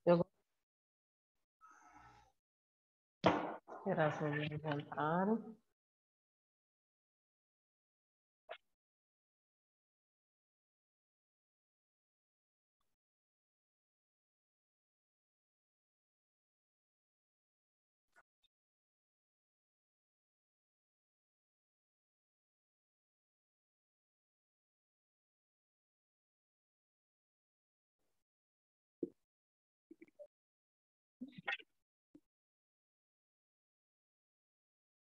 Eu vou esperar as meninas entrarem.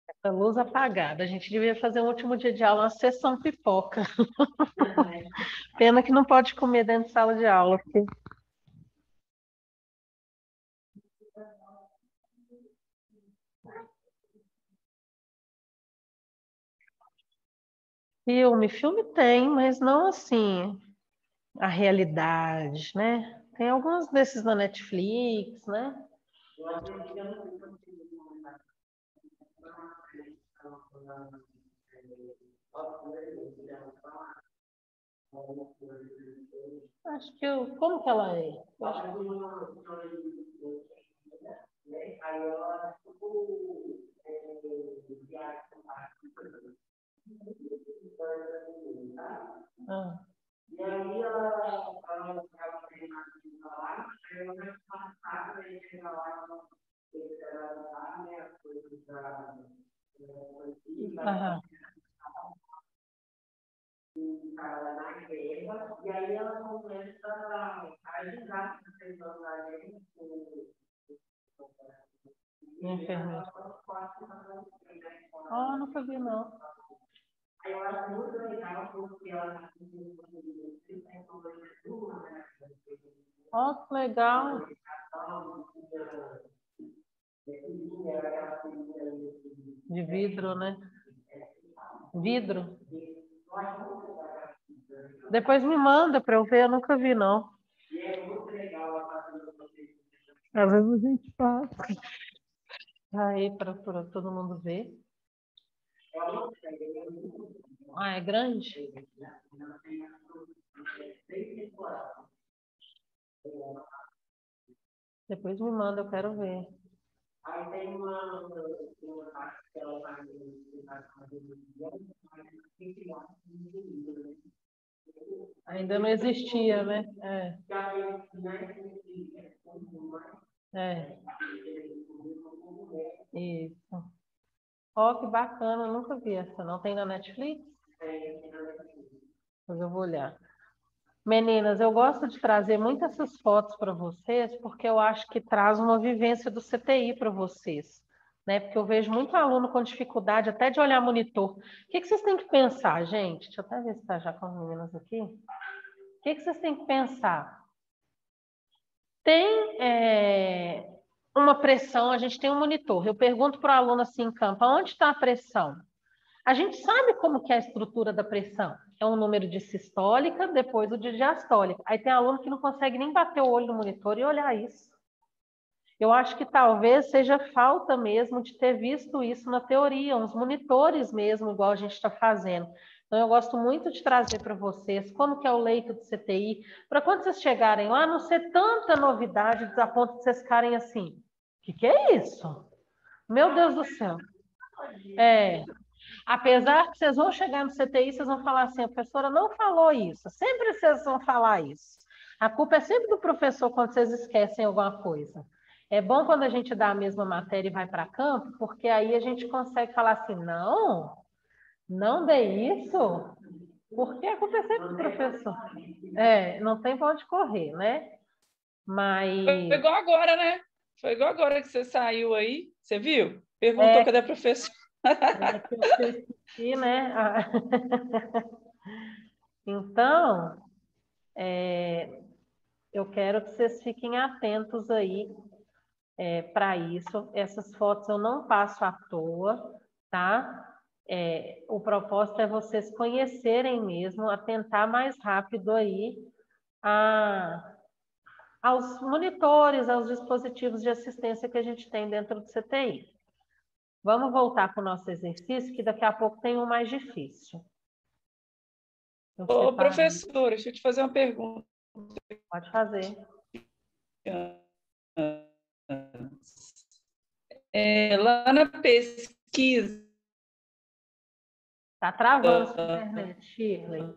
Essa luz apagada. A gente devia fazer um último dia de aula, uma sessão pipoca. Pena que não pode comer dentro de sala de aula. Porque... Filme tem, mas não assim, a realidade, né? Tem alguns desses na Netflix, né? Acho que eu... Como que ela é? Eu acho Ah. Aham. Enfermeira. Ah, nunca vi, não. Ó, que legal. De vidro, né? Vidro. Depois me manda para eu ver, eu nunca vi, não. Às vezes a gente faz. Aí, para todo mundo ver. Ah, é grande? Depois me manda, eu quero ver. Ainda não existia, né? É. É. Isso. Ó, que bacana, eu nunca vi essa, não. Tem na Netflix? Mas eu vou olhar. Meninas, eu gosto de trazer muitas essas fotos para vocês, porque eu acho que traz uma vivência do CTI para vocês, né? Porque eu vejo muito aluno com dificuldade até de olhar monitor. O que vocês têm que pensar, gente? Deixa eu até ver se está já com as meninas aqui. O que vocês têm que pensar? Tem uma pressão, a gente tem um monitor. Eu pergunto para o aluno assim em campo, onde está a pressão? A gente sabe como que é a estrutura da pressão. É um número de sistólica, depois o de diastólica. Aí tem aluno que não consegue nem bater o olho no monitor e olhar isso. Eu acho que talvez seja falta mesmo de ter visto isso na teoria, uns monitores mesmo, igual a gente está fazendo. Então, eu gosto muito de trazer para vocês como que é o leito de CTI, para quando vocês chegarem lá, não ser tanta novidade a ponto de vocês ficarem assim, o que é isso? Meu Deus do céu. Apesar que vocês vão chegar no CTI, vocês vão falar assim, a professora não falou isso. Sempre vocês vão falar isso. A culpa é sempre do professor quando vocês esquecem alguma coisa. É bom quando a gente dá a mesma matéria e vai para campo, porque aí a gente consegue falar assim, não, não dei isso, porque a culpa é sempre do professor. Não tem para onde correr, né? Mas... Foi igual agora, né? Foi igual agora que você saiu aí, você viu? Perguntou cadê a professora. Que eu esqueci, né? Então, eu quero que vocês fiquem atentos aí para isso. Essas fotos eu não passo à toa, tá? O propósito é vocês conhecerem mesmo, atentar mais rápido aí aos monitores, aos dispositivos de assistência que a gente tem dentro do CTI. Vamos voltar para o nosso exercício, que daqui a pouco tem um mais difícil. Ô, professora, deixa eu te fazer uma pergunta. Pode fazer. Lá na pesquisa, Tá travando sua internet, Shirley.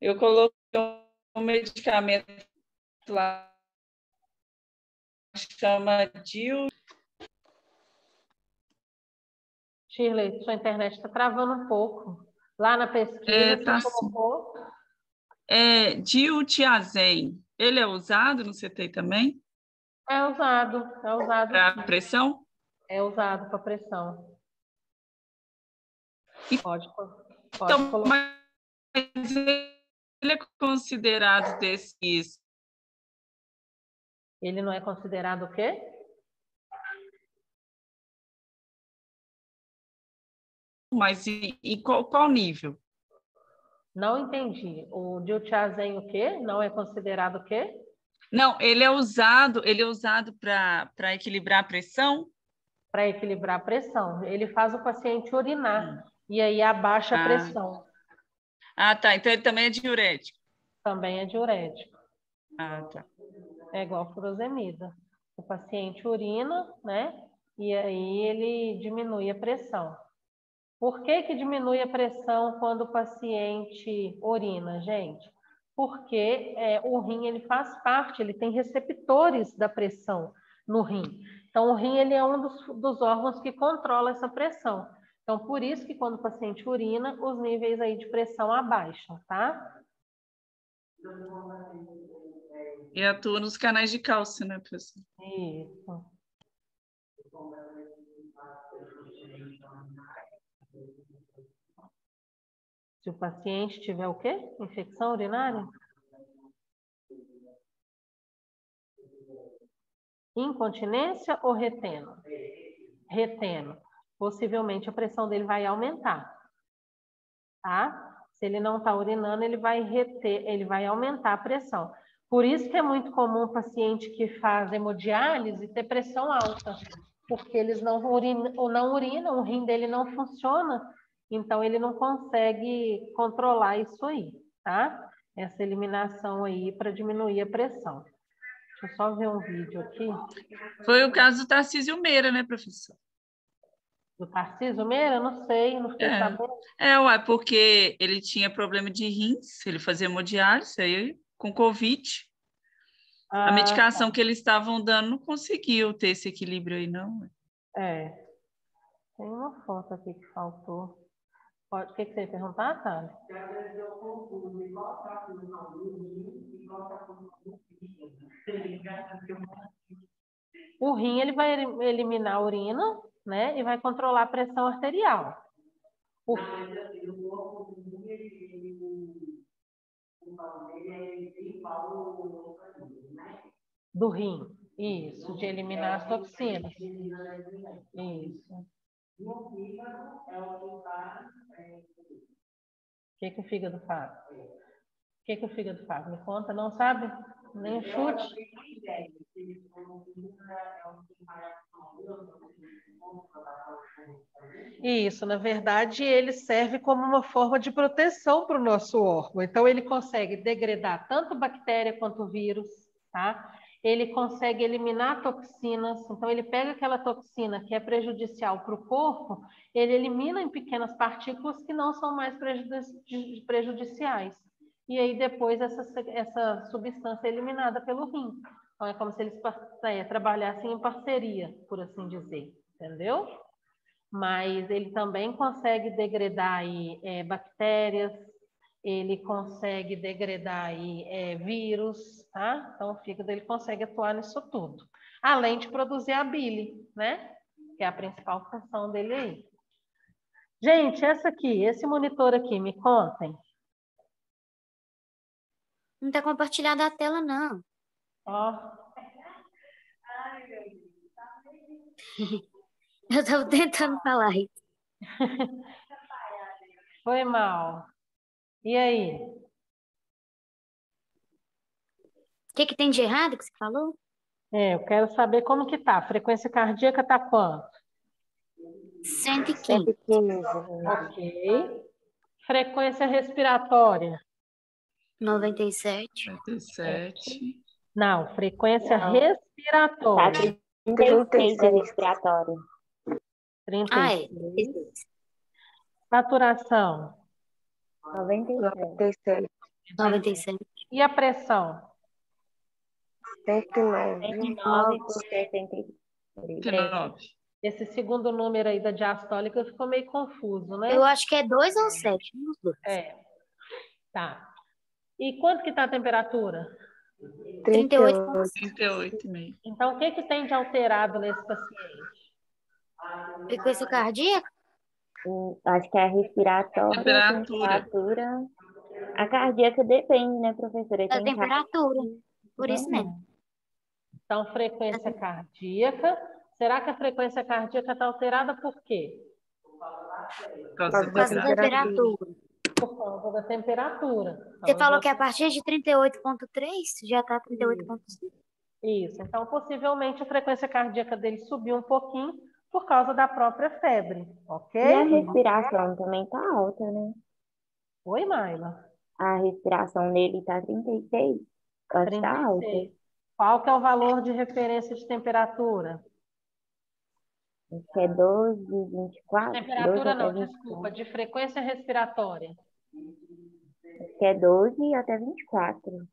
eu coloquei um medicamento lá, chama DIL. Shirley, sua internet está travando um pouco. Lá na pesquisa, você Tá colocou... Diltiazem. Ele é usado no CT também? É usado Para sim. pressão? É usado para pressão. Pode Então, colocar. mas ele é considerado desses. Ele não é considerado o quê? Mas e qual nível? Não entendi. O diltiazem o quê? Não é considerado o quê? Não, ele é usado para equilibrar a pressão? Para equilibrar a pressão. Ele faz o paciente urinar e aí abaixa a pressão. Tá. Então ele também é diurético. Também é diurético. Tá. É igual furosemida. O paciente urina, né? E aí ele diminui a pressão. Por que que diminui a pressão quando o paciente urina, gente? Porque o rim ele faz parte, ele tem receptores da pressão no rim. Então, o rim ele é um dos órgãos que controla essa pressão. Então, por isso que quando o paciente urina, os níveis aí de pressão abaixam, tá? E atua nos canais de cálcio, né, professor? Isso. Se o paciente tiver o quê? Infecção urinária? Incontinência ou reteno? Reteno. Possivelmente a pressão dele vai aumentar, tá? Se ele não está urinando, ele vai reter, ele vai aumentar a pressão. Por isso que é muito comum o paciente que faz hemodiálise ter pressão alta, porque eles não urinam, o rim dele não funciona, então ele não consegue controlar isso aí, tá? Essa eliminação aí para diminuir a pressão. Deixa eu só ver um vídeo aqui. Foi o caso do Tarcísio Meira, né, professor? Do Tarcísio Meira? Não sei, não fiquei sabendo. Ué, porque ele tinha problema de rins, ele fazia hemodiálise, aí com Covid. A medicação que eles estavam dando não conseguiu ter esse equilíbrio aí, não. É. Tem uma foto aqui que faltou. O que você ia perguntar, Thales? O rim ele vai eliminar a urina, né? E vai controlar a pressão arterial. Do rim. Isso, de eliminar as toxinas. Isso. O que o fígado faz? O que o fígado faz? Me conta, não sabe? Nem chute. Isso, na verdade, ele serve como uma forma de proteção para o nosso órgão. Então, ele consegue degradar tanto bactéria quanto vírus, tá? Ele consegue eliminar toxinas. Então, ele pega aquela toxina que é prejudicial para o corpo, ele elimina em pequenas partículas que não são mais prejudiciais. E aí, depois, essa substância é eliminada pelo rim. Então, é como se eles trabalhassem em parceria, por assim dizer. Entendeu? Mas ele também consegue degradar aí, bactérias, ele consegue degradar aí, vírus, tá? Então, o fígado ele consegue atuar nisso tudo. Além de produzir a bile, né? Que é a principal função dele aí. Gente, esse monitor aqui, me contem. Não está compartilhada a tela, não. Ó. Eu estava tentando falar isso. Foi mal. E aí? O que tem de errado que você falou? Eu quero saber como que tá. A frequência cardíaca tá quanto? 115. Ok. Frequência respiratória? 97. 97. Não, frequência respiratória. 36 é respiratória. 36. Saturação. 97. 97. E a pressão? 109 por 63. 39. Esse segundo número aí da diastólica ficou meio confuso, né? Eu acho que é 2 ou 7. É. Tá. E quanto que está a temperatura? 38,5. 38,5. Então, o que que tem de alterado nesse paciente? Frequência cardíaca? Acho que é a respiratória, Temperatura. temperatura. A cardíaca depende, né, professora? Da Tem temperatura. Por isso mesmo. Então, frequência cardíaca. Será que a frequência cardíaca está alterada por quê? Por causa Por causa da temperatura. Por causa da temperatura. Você Então, falou que a partir de 38,3 já está 38,5. Isso. Então, possivelmente, a frequência cardíaca dele subiu um pouquinho por causa da própria febre, ok? E a respiração também tá alta, né? Oi, Maila. A respiração dele tá 36. Eu acho que tá alta. 36. Qual que é o valor de referência de temperatura? Acho que é 12, 24. 12 Temperatura até não, 24. desculpa, de frequência respiratória. Acho que é 12 até 24.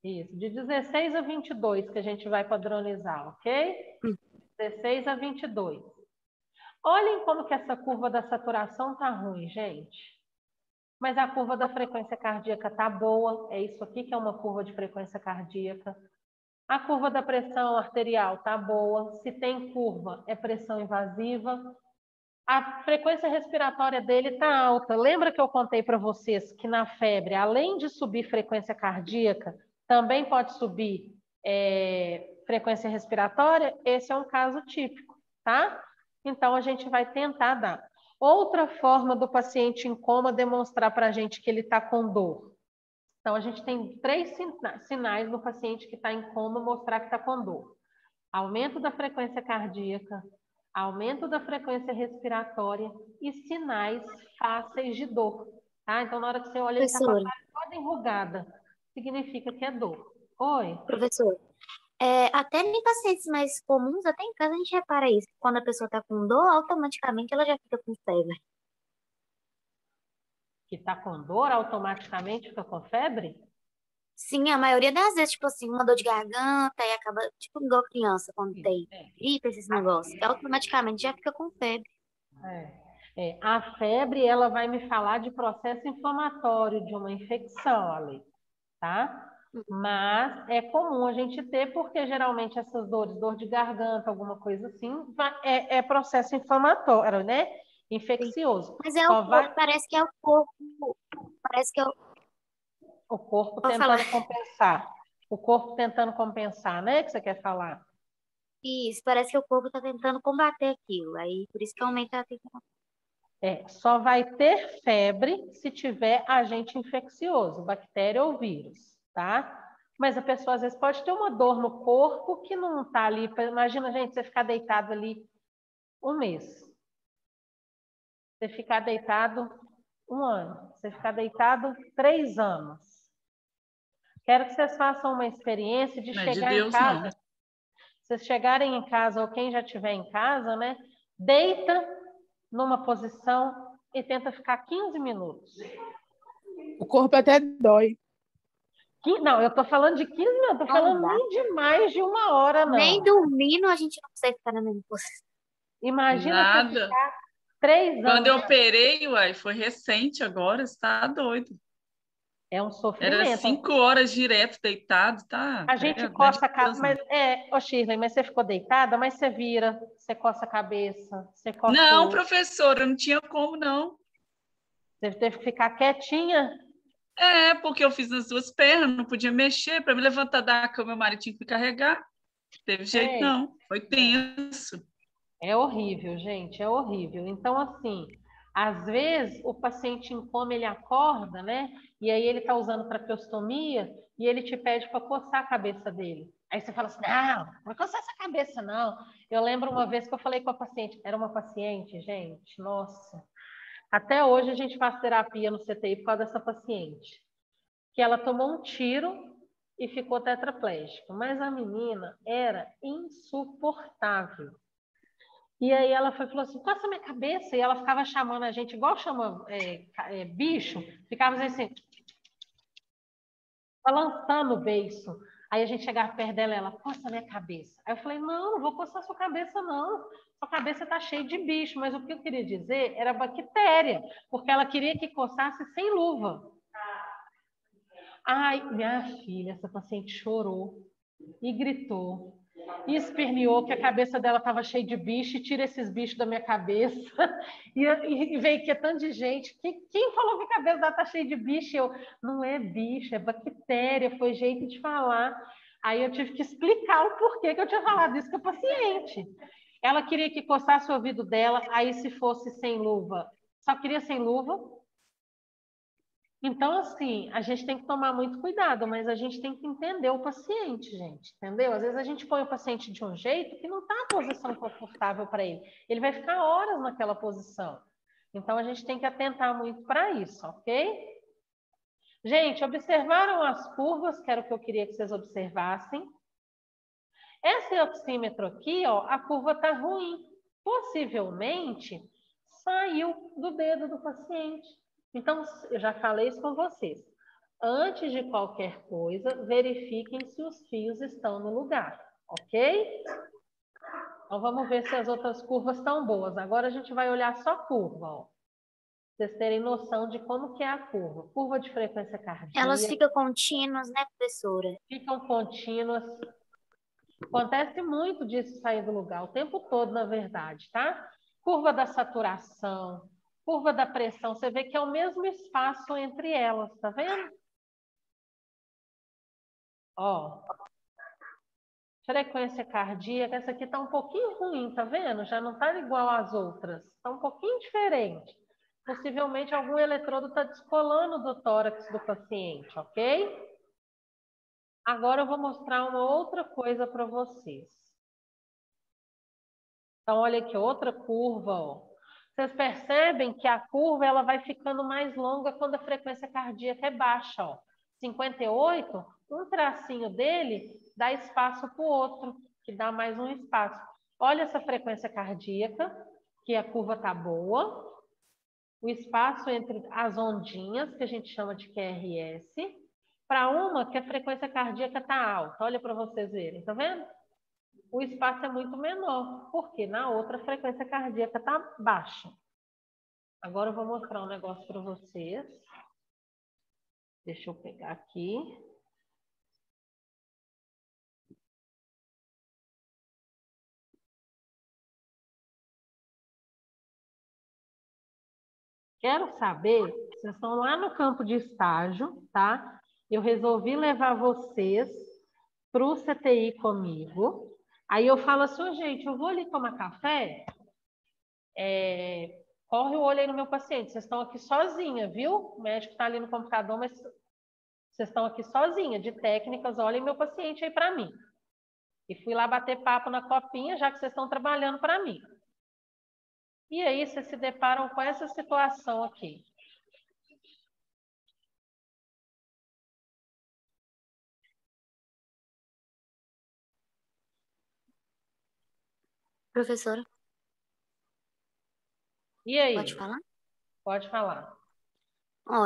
Isso, de 16 a 22 que a gente vai padronizar, ok? 16 a 22. Olhem como que essa curva da saturação tá ruim, gente. Mas a curva da frequência cardíaca tá boa. É isso aqui que é uma curva de frequência cardíaca. A curva da pressão arterial tá boa. Se tem curva, é pressão invasiva. A frequência respiratória dele tá alta. Lembra que eu contei para vocês que na febre, além de subir frequência cardíaca, também pode subir frequência respiratória? Esse é um caso típico, tá? Então, a gente vai tentar dar. Outra forma do paciente em coma demonstrar para a gente que ele está com dor. Então, a gente tem 3 sinais no paciente que está em coma mostrar que está com dor. Aumento da frequência cardíaca, aumento da frequência respiratória e sinais fáceis de dor. Tá? Então, na hora que você olha, ele está com a Professora, cara toda enrugada. Significa que é dor. Oi? professor, até em pacientes mais comuns, até em casa a gente repara isso. Quando a pessoa está com dor, automaticamente ela já fica com febre. Que está com dor, automaticamente fica com febre? Sim, a maioria das vezes, tipo assim, uma dor de garganta e acaba, tipo, igual criança quando tem gripe, esses negócios. Automaticamente já fica com febre. A febre, ela vai me falar de processo inflamatório, de uma infecção ali, tá? Mas é comum a gente ter, porque geralmente essas dores, dor de garganta, alguma coisa assim, é processo inflamatório, né? Infeccioso. Mas parece que é o corpo, parece que é o... O corpo Pode tentando falar. compensar. O corpo tentando compensar, né? Que você quer falar? Isso, parece que o corpo está tentando combater aquilo. Aí, por isso que aumenta a temperatura. Só vai ter febre se tiver agente infeccioso, bactéria ou vírus, tá? Mas a pessoa às vezes pode ter uma dor no corpo que não tá ali. Imagina, gente, você ficar deitado ali um mês. Você ficar deitado um ano. Você ficar deitado 3 anos. Quero que vocês façam uma experiência de Não é de chegar em Deus, casa. não. Vocês chegarem em casa, ou quem já estiver em casa, né? Deita numa posição e tenta ficar 15 minutos. O corpo até dói. Não, eu tô falando de 15 minutos, tô falando nem de mais de 1 hora, não. Nem dormindo a gente não consegue ficar na mesma posição. Imagina você Nada. ficar 3 Quando eu anos. operei, uai, foi recente agora, você tá doido. É um Era sofrimento. 5 horas direto deitado, tá? A gente Credo, coça a Deus, cabeça. Ô Shirley, mas você ficou deitada, mas você vira, você coça a cabeça, você coça não, o... professora, não tinha como, não. Você teve que ficar quietinha. Porque eu fiz nas 2 pernas, não podia mexer. Para me levantar da cama, meu marido tinha que me carregar. Não teve jeito, não. Foi tenso. É horrível, gente, é horrível. Então, assim, às vezes o paciente em coma, ele acorda, né? E aí ele está usando traqueostomia e ele te pede para coçar a cabeça dele. Aí você fala assim, não vai coçar essa cabeça, não. Eu lembro uma vez que eu falei com a paciente, era uma paciente, gente, nossa. Até hoje a gente faz terapia no CTI por causa dessa paciente. Que ela tomou um tiro e ficou tetraplégica. Mas a menina era insuportável. E aí ela falou assim, coça minha cabeça. E ela ficava chamando a gente, igual chama bicho, ficava assim, balançando o beiço. Aí a gente chegava perto dela, ela, coça minha cabeça. Aí eu falei, não vou coçar sua cabeça, não. Sua cabeça está cheia de bicho. Mas o que eu queria dizer era bactéria, porque ela queria que coçasse sem luva. Ai, minha filha, essa paciente chorou e gritou. E esperneou que a cabeça dela estava cheia de bicho, e tira esses bichos da minha cabeça. E veio que é tanto de gente. Quem falou que a cabeça dela está cheia de bicho? Eu, não é bicho, é bactéria, foi jeito de falar. Aí eu tive que explicar o porquê que eu tinha falado isso com a paciente. Ela queria que coçasse o ouvido dela, aí se fosse sem luva, só queria sem luva. Então, assim, a gente tem que tomar muito cuidado, mas a gente tem que entender o paciente, gente, entendeu? Às vezes a gente põe o paciente de um jeito que não está a posição confortável para ele. Ele vai ficar horas naquela posição. Então, a gente tem que atentar muito para isso, ok? Gente, observaram as curvas, que era o que eu queria que vocês observassem. Esse oxímetro aqui, ó, a curva está ruim. Possivelmente, saiu do dedo do paciente. Então, eu já falei isso com vocês. Antes de qualquer coisa, verifiquem se os fios estão no lugar, ok? Então, vamos ver se as outras curvas estão boas. Agora, a gente vai olhar só a curva, ó. Pra vocês terem noção de como que é a curva. Curva de frequência cardíaca. Elas ficam contínuas, né, professora? Ficam contínuas. Acontece muito disso sair do lugar, o tempo todo, na verdade, tá? Curva da saturação, curva da pressão, você vê que é o mesmo espaço entre elas, tá vendo? Ó, frequência cardíaca, essa aqui tá um pouquinho ruim, tá vendo? Já não tá igual às outras, tá um pouquinho diferente. Possivelmente algum eletrodo tá descolando do tórax do paciente, ok? Agora eu vou mostrar uma outra coisa para vocês. Então, olha aqui, outra curva, ó. Vocês percebem que a curva ela vai ficando mais longa quando a frequência cardíaca é baixa, ó. 58, um tracinho dele dá espaço para o outro, que dá mais um espaço. Olha essa frequência cardíaca, que a curva tá boa. O espaço entre as ondinhas, que a gente chama de QRS, para uma que a frequência cardíaca tá alta. Olha para vocês verem, tá vendo? O espaço é muito menor, porque na outra a frequência cardíaca está baixa. Agora eu vou mostrar um negócio para vocês. Deixa eu pegar aqui. Quero saber, vocês estão lá no campo de estágio, tá? Eu resolvi levar vocês para o CTI comigo. Aí eu falo assim, gente, eu vou ali tomar café. Corre o olho aí no meu paciente. Vocês estão aqui sozinha, viu? O médico está ali no computador, mas vocês estão aqui sozinha, de técnicas. Olhem meu paciente aí para mim. E fui lá bater papo na copinha, já que vocês estão trabalhando para mim. E aí vocês se deparam com essa situação aqui. Professora, E aí? pode falar? Pode falar. Ó,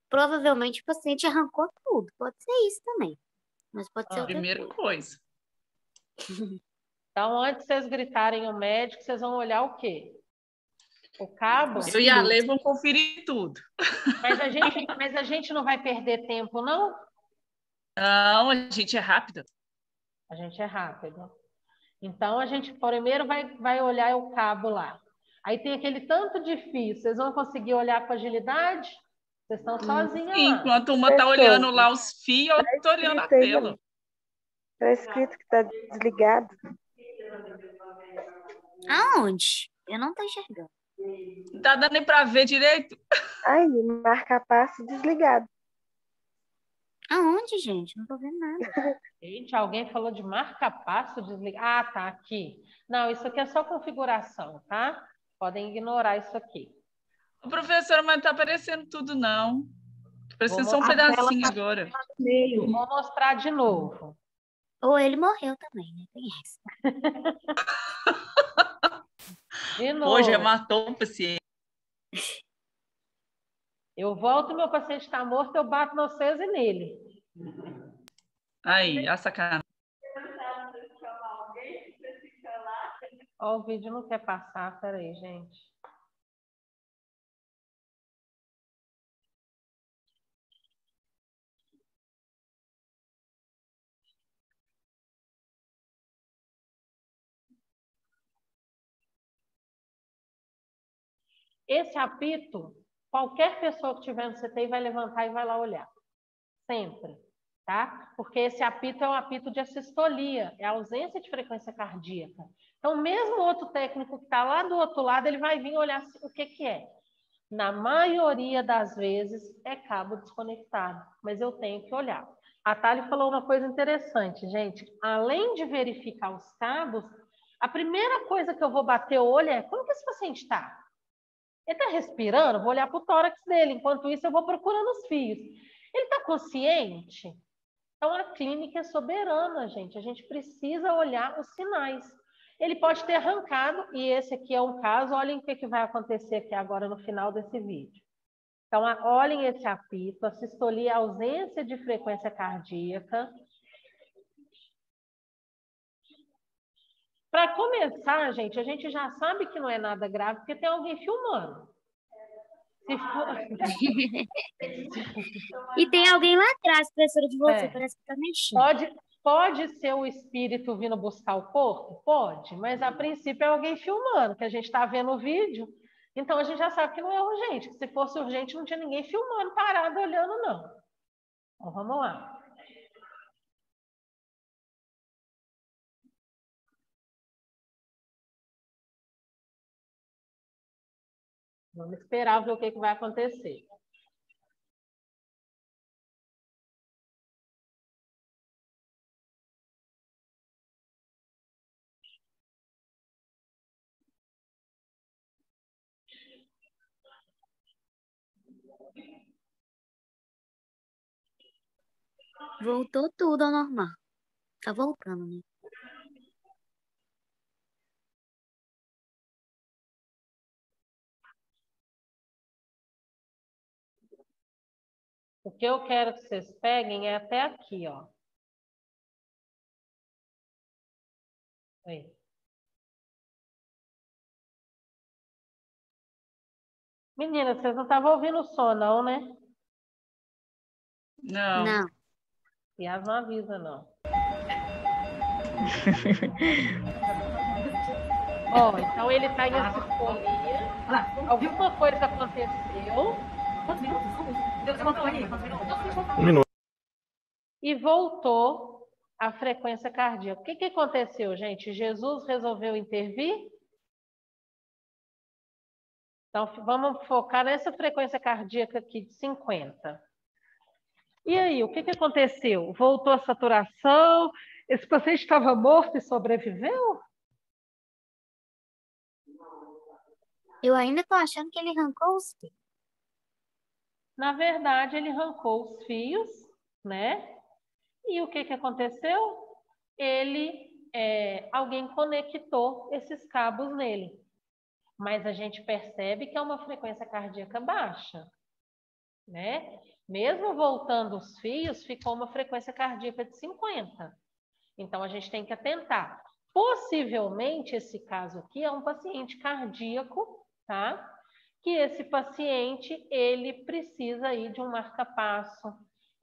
provavelmente o paciente arrancou tudo. Pode ser isso também. Mas pode ser outra Primeira coisa. coisa. Então, antes de vocês gritarem o médico, vocês vão olhar o quê? O cabo? Eu e a Lê vão conferir tudo. Mas a gente não vai perder tempo, não? Não, a gente é rápida. A gente é rápido. Então, a gente primeiro vai olhar o cabo lá. Aí tem aquele tanto de fio. Vocês vão conseguir olhar com agilidade? Vocês estão sozinhas Sim, lá. enquanto uma está olhando lá os fios, eu estou olhando a tela. Está escrito que está desligado. Aonde? Eu não tô enxergando. Não está dando nem para ver direito. Aí, marca passo desligado. Aonde, gente? Não tô vendo nada. Gente, alguém falou de marca-passo desligar. Ah, tá, aqui. Não, isso aqui é só configuração, tá? Podem ignorar isso aqui. Professora, mas não está aparecendo tudo, não. Parecia só um pedacinho agora. Vou mostrar de novo. Ou ele morreu também, né? Tem essa. De Pô, já novo. matou o paciente. Eu volto, meu paciente está morto, eu bato no vocês e nele. Aí, a sacanagem. Ó, o vídeo não quer passar, peraí, gente. Esse apito, qualquer pessoa que tiver no CTI vai levantar e vai lá olhar. Sempre, tá? Porque esse apito é um apito de assistolia, é a ausência de frequência cardíaca. Então, mesmo o outro técnico que está lá do outro lado, ele vai vir olhar o que que é. Na maioria das vezes, é cabo desconectado, mas eu tenho que olhar. A Thali falou uma coisa interessante, gente. Além de verificar os cabos, a primeira coisa que eu vou bater o olho é como que esse paciente está? Ele está respirando? Vou olhar para o tórax dele. Enquanto isso, eu vou procurando os fios. Ele está consciente? Então, a clínica é soberana, gente. A gente precisa olhar os sinais. Ele pode ter arrancado, e esse aqui é um caso. Olhem o que vai acontecer aqui agora no final desse vídeo. Então, olhem esse apito, a sistolia, a ausência de frequência cardíaca. Para começar, gente, a gente já sabe que não é nada grave, porque tem alguém filmando. Se for... E tem alguém lá atrás, professora de você, parece que tá mexendo. Pode ser o espírito vindo buscar o corpo? Pode, mas a princípio é alguém filmando, que a gente está vendo o vídeo, então a gente já sabe que não é urgente, que se fosse urgente não tinha ninguém filmando, parado, olhando, não. Então, vamos lá. Vamos esperar ver o que vai acontecer. Voltou tudo ao normal. Tá voltando, né? O que eu quero que vocês peguem é até aqui, ó. Aí. Meninas, vocês não estavam ouvindo o som, não, né? Não. Não. E as não avisa, não. Ó, então ele tá em assistolia. Alguma coisa aconteceu. Um minuto. E voltou a frequência cardíaca. O que aconteceu, gente? Jesus resolveu intervir? Então, vamos focar nessa frequência cardíaca aqui de 50. E aí, o que aconteceu? Voltou a saturação? Esse paciente estava morto e sobreviveu? Eu ainda tô achando que ele arrancou os fios. Na verdade, ele arrancou os fios, né? E o que aconteceu? Alguém conectou esses cabos nele. Mas a gente percebe que é uma frequência cardíaca baixa, né? Mesmo voltando os fios, ficou uma frequência cardíaca de 50. Então, a gente tem que atentar. Possivelmente, esse caso aqui é um paciente cardíaco, tá? Que esse paciente, ele precisa aí de um marca-passo,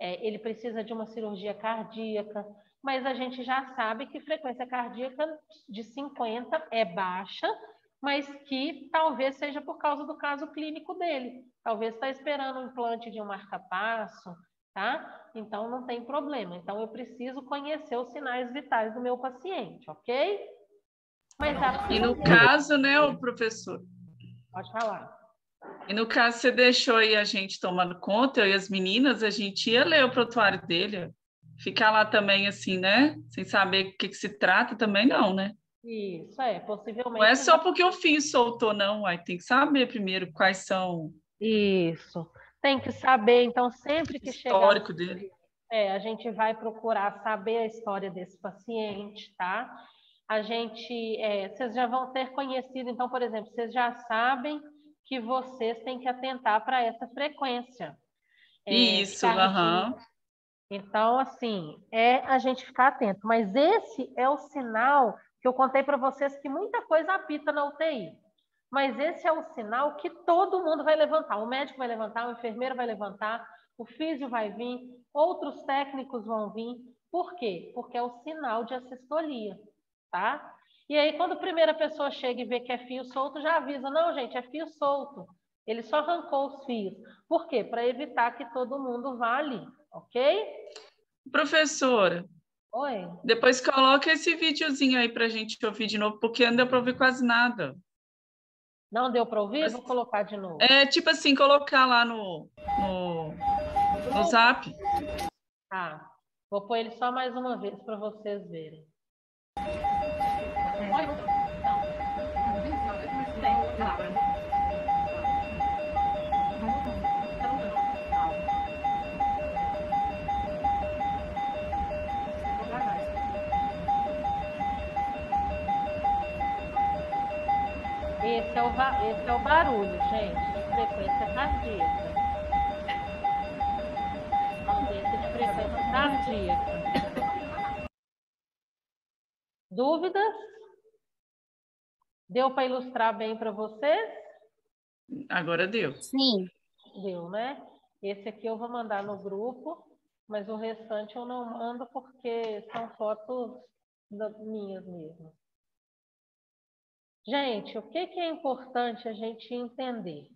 ele precisa de uma cirurgia cardíaca, mas a gente já sabe que frequência cardíaca de 50 é baixa, mas que talvez seja por causa do caso clínico dele. Talvez está esperando um implante de um marca-passo, tá? Então, não tem problema. Então, eu preciso conhecer os sinais vitais do meu paciente, ok? Mas E no caso, né, o professor? Pode falar. E no caso, você deixou aí a gente tomando conta, eu e as meninas, a gente ia ler o prontuário dele. Ficar lá também assim, né? Sem saber o que se trata também não, né? Isso, possivelmente. Não é só porque o fio soltou, não. Aí tem que saber primeiro quais são. Isso. Tem que saber, então, sempre que chegar... Histórico dele. a gente vai procurar saber a história desse paciente, tá? A gente, vocês já vão ter conhecido, então, por exemplo, vocês já sabem que vocês têm que atentar para essa frequência. Isso, aham. Então, assim, a gente ficar atento. Mas esse é o sinal que eu contei para vocês que muita coisa apita na UTI. Mas esse é o sinal que todo mundo vai levantar. O médico vai levantar, o enfermeiro vai levantar, o físio vai vir, outros técnicos vão vir. Por quê? Porque é o sinal de assistolia, tá? E aí, quando a primeira pessoa chega e vê que é fio solto, já avisa, não, gente, é fio solto. Ele só arrancou os fios. Por quê? Para evitar que todo mundo vá ali, ok? Professora, Oi? depois coloca esse videozinho aí para a gente ouvir de novo, porque não deu para ouvir quase nada. Não deu para ouvir? Vou colocar de novo. Tipo assim, colocar lá no Zap. Tá. Vou pôr ele só mais uma vez para vocês verem. Esse é o barulho, gente, de frequência cardíaca. Esse de frequência cardíaca. Dúvidas? Deu para ilustrar bem para vocês? Agora deu. Sim. Deu, né? Esse aqui eu vou mandar no grupo, mas o restante eu não mando porque são fotos minhas mesmo. Gente, o que é importante a gente entender?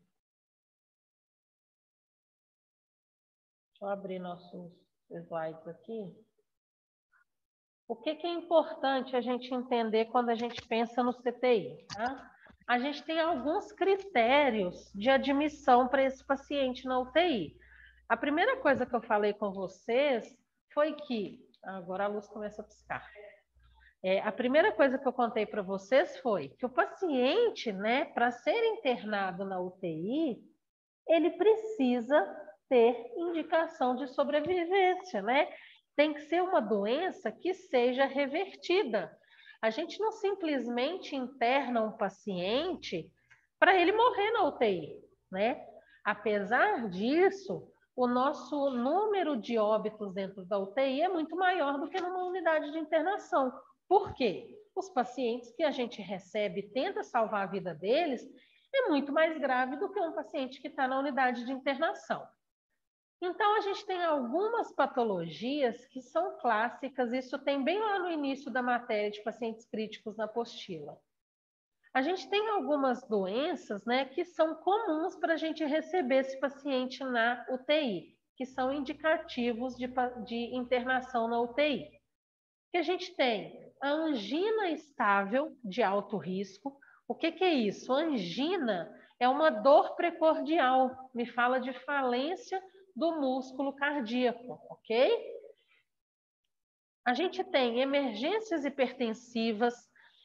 Deixa eu abrir nossos slides aqui. O que é importante a gente entender quando a gente pensa no CTI? Tá? A gente tem alguns critérios de admissão para esse paciente na UTI. A primeira coisa que eu falei com vocês foi que... Agora a luz começa a piscar. A primeira coisa que eu contei para vocês foi que o paciente, né, para ser internado na UTI, ele precisa ter indicação de sobrevivência, né? Tem que ser uma doença que seja revertida. A gente não simplesmente interna um paciente para ele morrer na UTI, né? Apesar disso, o nosso número de óbitos dentro da UTI é muito maior do que numa unidade de internação. Por quê? Os pacientes que a gente recebe e tenta salvar a vida deles é muito mais grave do que um paciente que está na unidade de internação. Então, a gente tem algumas patologias que são clássicas, isso tem bem lá no início da matéria de pacientes críticos na apostila. A gente tem algumas doenças, né, que são comuns para a gente receber esse paciente na UTI, que são indicativos de internação na UTI. Que a gente tem a angina estável de alto risco. O que é isso? A angina é uma dor precordial, me fala de falência do músculo cardíaco, ok? A gente tem emergências hipertensivas,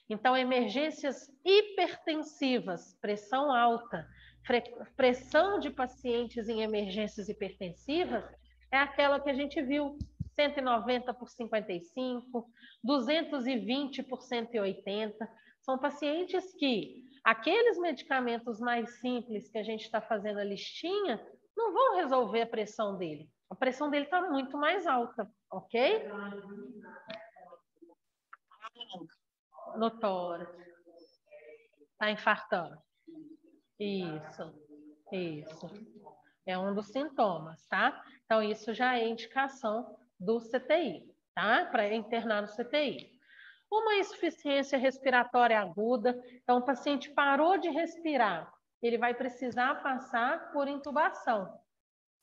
então emergências hipertensivas, pressão alta, pressão de pacientes em emergências hipertensivas é aquela que a gente viu, 190 por 55, 220 por 180. São pacientes que aqueles medicamentos mais simples que a gente está fazendo a listinha não vão resolver a pressão dele. A pressão dele está muito mais alta, ok? No tórax. Está infartando. Isso. É um dos sintomas, tá? Então, isso já é indicação do CTI, tá? Para internar no CTI. Uma insuficiência respiratória aguda, então o paciente parou de respirar, ele vai precisar passar por intubação.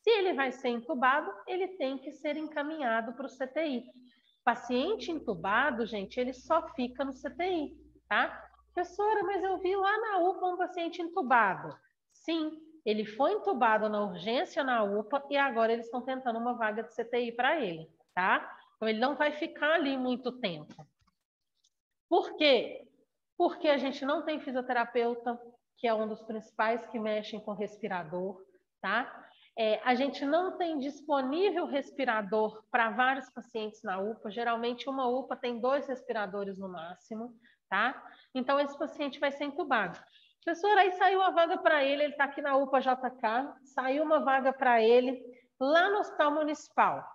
Se ele vai ser intubado, ele tem que ser encaminhado para o CTI. Paciente intubado, gente, ele só fica no CTI, tá? Professora, mas eu vi lá na UPA um paciente intubado. Sim, ele foi intubado na urgência na UPA e agora eles estão tentando uma vaga de CTI para ele, tá? Então, ele não vai ficar ali muito tempo. Por quê? Porque a gente não tem fisioterapeuta, que é um dos principais que mexem com respirador, tá? A gente não tem disponível respirador para vários pacientes na UPA. Geralmente, uma UPA tem 2 respiradores no máximo, tá? Então, esse paciente vai ser entubado. Professor, aí saiu a vaga para ele está aqui na UPA JK, saiu uma vaga para ele lá no Hospital Municipal.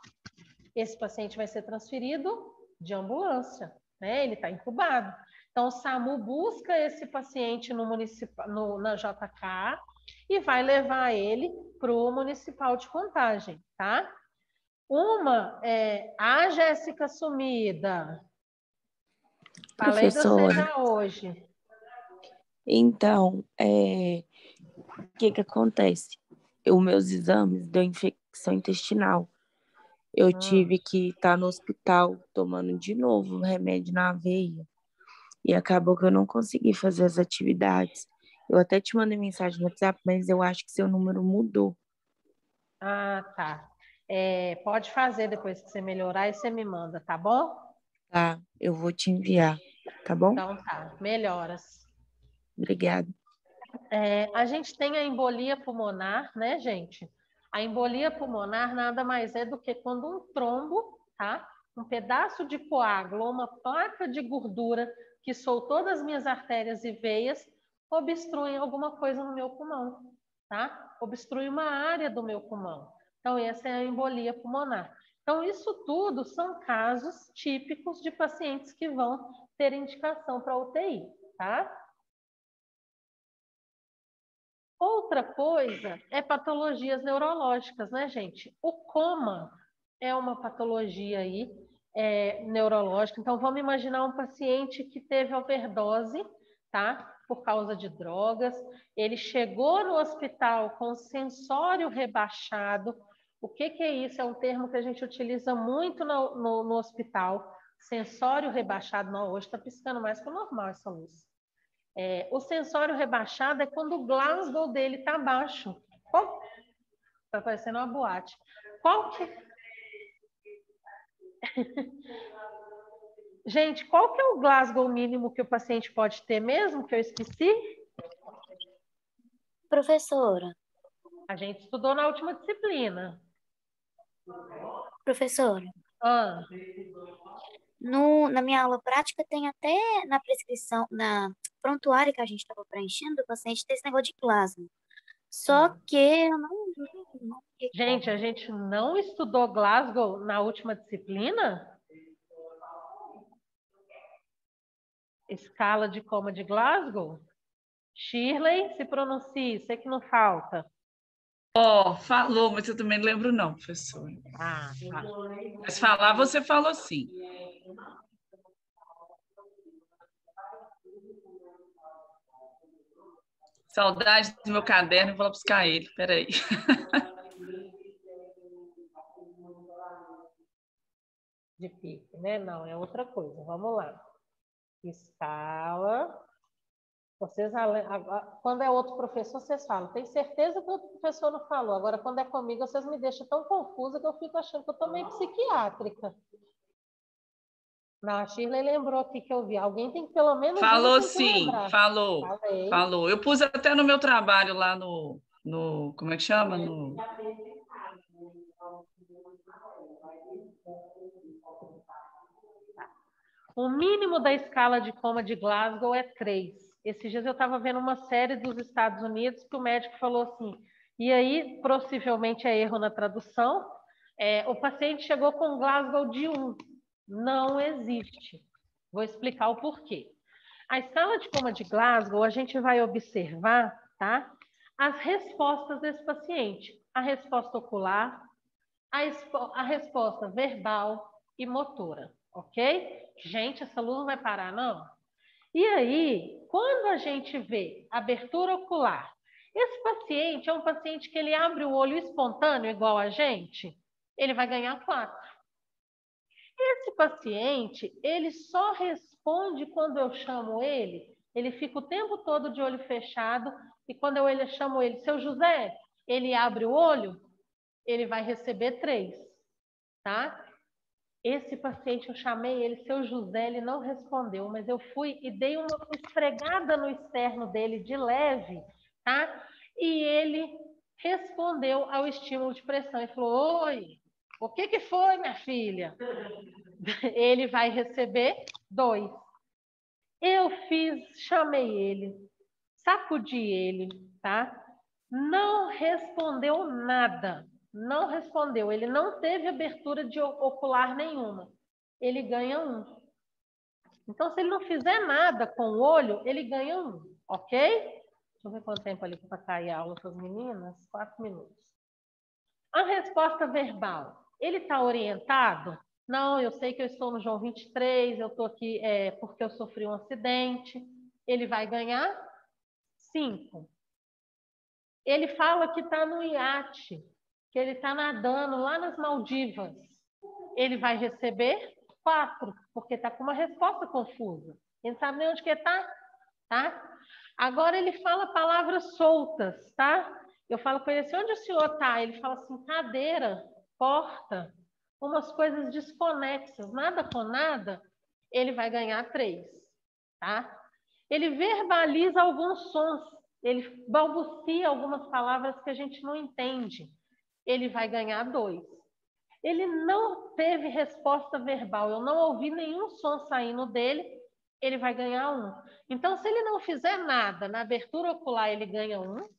Esse paciente vai ser transferido de ambulância, né? Ele está entubado. Então, o SAMU busca esse paciente na JK e vai levar ele para o municipal de Contagem, tá? A Jéssica sumida. Falei de você já hoje. Então, o que acontece? Os meus exames deu infecção intestinal. Eu tive que estar no hospital tomando de novo remédio na veia. E acabou que eu não consegui fazer as atividades. Eu até te mandei mensagem no WhatsApp, mas eu acho que seu número mudou. Ah, tá. Pode fazer depois que você melhorar e você me manda, tá bom? Tá, eu vou te enviar, tá bom? Então tá, melhoras. Obrigada. A gente tem a embolia pulmonar, né, gente? A embolia pulmonar nada mais é do que quando um trombo, tá? Um pedaço de coágulo, uma placa de gordura que soltou das minhas artérias e veias, obstrui alguma coisa no meu pulmão, tá? Obstrui uma área do meu pulmão. Então, essa é a embolia pulmonar. Então, isso tudo são casos típicos de pacientes que vão ter indicação para UTI, tá? Outra coisa é patologias neurológicas, né, gente? O coma é uma patologia aí, neurológica. Então, vamos imaginar um paciente que teve overdose, tá? Por causa de drogas. Ele chegou no hospital com sensório rebaixado. O que é isso? É um termo que a gente utiliza muito no hospital. Sensório rebaixado. Não, hoje está piscando mais que o normal essa luz. O sensório rebaixado é quando o Glasgow dele está baixo. Está parecendo uma boate. Gente, qual que é o Glasgow mínimo que o paciente pode ter mesmo, que eu esqueci? Professora. A gente estudou na última disciplina. Professora. Ah. Na minha aula prática tem até na prescrição, na prontuário que a gente estava preenchendo, o paciente tem esse negócio de Glasgow. Só que eu não... Gente, a gente não estudou Glasgow na última disciplina? Escala de coma de Glasgow? Shirley, se pronuncie, sei que não falta. Falou, mas eu também não lembro não, professor. Tá. Mas falar, você falou sim. Saudade do meu caderno, vou lá buscar ele, peraí. De pique, né? Não, é outra coisa. Vamos lá. Escala. Vocês, quando é outro professor, vocês falam. Tem certeza que o outro professor não falou. Agora, quando é comigo, vocês me deixam tão confusa que eu fico achando que eu tô meio psiquiátrica. Não, a Shirley lembrou aqui que eu vi. Alguém tem que pelo menos... Falou sim, falou. Falei. Falou. Eu pus até no meu trabalho lá no como é que chama? O mínimo da escala de coma de Glasgow é 3. Esses dias eu estava vendo uma série dos Estados Unidos que o médico falou assim, e aí possivelmente é erro na tradução, o paciente chegou com Glasgow de 1. Não existe. Vou explicar o porquê. A escala de coma de Glasgow, a gente vai observar, tá? As respostas desse paciente. A resposta ocular, a resposta verbal e motora, ok? Gente, essa luz não vai parar, não? E aí, quando a gente vê abertura ocular, esse paciente é um paciente que ele abre o olho espontâneo, igual a gente, ele vai ganhar 4. Esse paciente, ele só responde quando eu chamo ele fica o tempo todo de olho fechado, e quando eu chamo ele, seu José, ele abre o olho, ele vai receber 3, tá? Esse paciente, eu chamei ele, seu José, ele não respondeu, mas eu fui e dei uma esfregada no externo dele de leve, tá? E ele respondeu ao estímulo de pressão e falou: oi, o que foi, minha filha? Ele vai receber 2. Eu chamei ele, sacudi ele, tá? Não respondeu nada, não respondeu. Ele não teve abertura de ocular nenhuma. Ele ganha 1. Então, se ele não fizer nada com o olho, ele ganha 1, ok? Deixa eu ver quanto tempo ali para cair a aula para as meninas. 4 minutos. A resposta verbal. Ele está orientado? Não, eu sei que eu estou no João 23, eu estou aqui porque eu sofri um acidente. Ele vai ganhar 5. Ele fala que está no iate, que ele está nadando lá nas Maldivas. Ele vai receber 4, porque está com uma resposta confusa. Ele não sabe nem onde que está, tá? Agora ele fala palavras soltas, tá? Eu falo com ele assim, onde o senhor está? Ele fala assim, cadeira, porta, umas coisas desconexas, nada com nada, ele vai ganhar 3, tá? Ele verbaliza alguns sons, ele balbucia algumas palavras que a gente não entende, ele vai ganhar 2. Ele não teve resposta verbal, eu não ouvi nenhum som saindo dele, ele vai ganhar 1. Então, se ele não fizer nada na abertura ocular, ele ganha 1.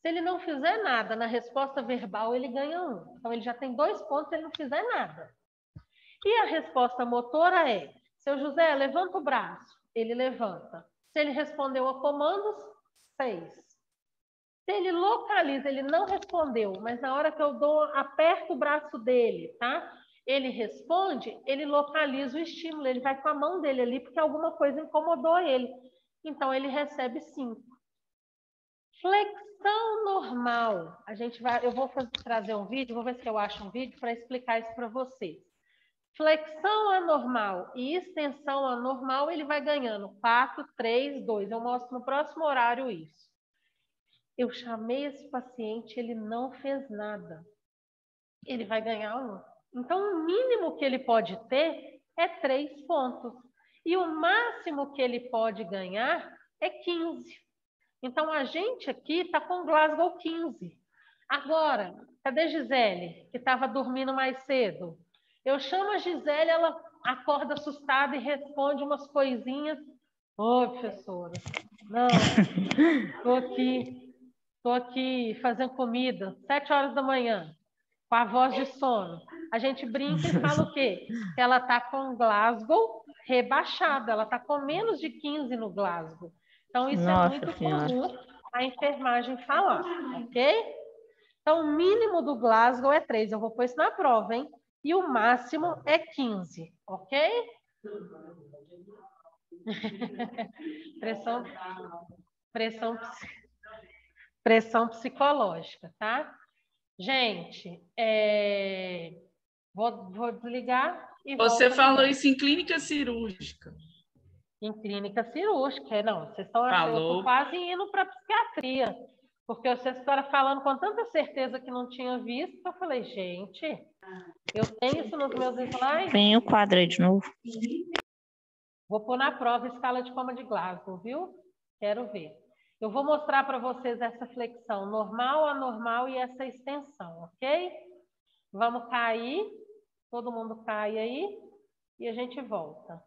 Se ele não fizer nada na resposta verbal, ele ganha 1. Então, ele já tem 2 pontos se ele não fizer nada. E a resposta motora é, seu José, levanta o braço. Ele levanta. Se ele respondeu a comandos, 6. Se ele localiza, ele não respondeu, mas na hora que eu aperto o braço dele, tá? Ele responde, ele localiza o estímulo, ele vai com a mão dele ali, porque alguma coisa incomodou ele. Então, ele recebe 5. Flexão normal. Eu vou trazer um vídeo, vou ver se eu acho um vídeo para explicar isso para vocês. Flexão anormal e extensão anormal, ele vai ganhando 4, 3, 2. Eu mostro no próximo horário isso. Eu chamei esse paciente, ele não fez nada. Ele vai ganhar 1. Então, o mínimo que ele pode ter é 3 pontos. E o máximo que ele pode ganhar é 15. Então, a gente aqui está com Glasgow 15. Agora, cadê Gisele, que estava dormindo mais cedo? Eu chamo a Gisele, ela acorda assustada e responde umas coisinhas. Oi, professora. Não, estou aqui fazendo comida, 7 horas da manhã, com a voz de sono. A gente brinca e fala o quê? Que ela está com Glasgow rebaixado, ela está com menos de 15 no Glasgow. Então, isso é muito comum a enfermagem falar, ok? Então, o mínimo do Glasgow é 3. Eu vou pôr isso na prova, hein? E o máximo é 15, ok? Pressão psicológica, tá? Gente, vou desligar e Você volto. falou isso em clínica cirúrgica. Em clínica cirúrgica, não. Vocês estão achando, eu estou Falou. quase indo para psiquiatria, porque vocês ficaram falando com tanta certeza que não tinha visto, que eu falei, gente, eu tenho isso nos meus slides. Tem o quadro aí de novo. Vou pôr na prova escala de coma de Glasgow, viu? Quero ver. Eu vou mostrar para vocês essa flexão normal, anormal e essa extensão, ok? Vamos cair, todo mundo cai aí e a gente volta.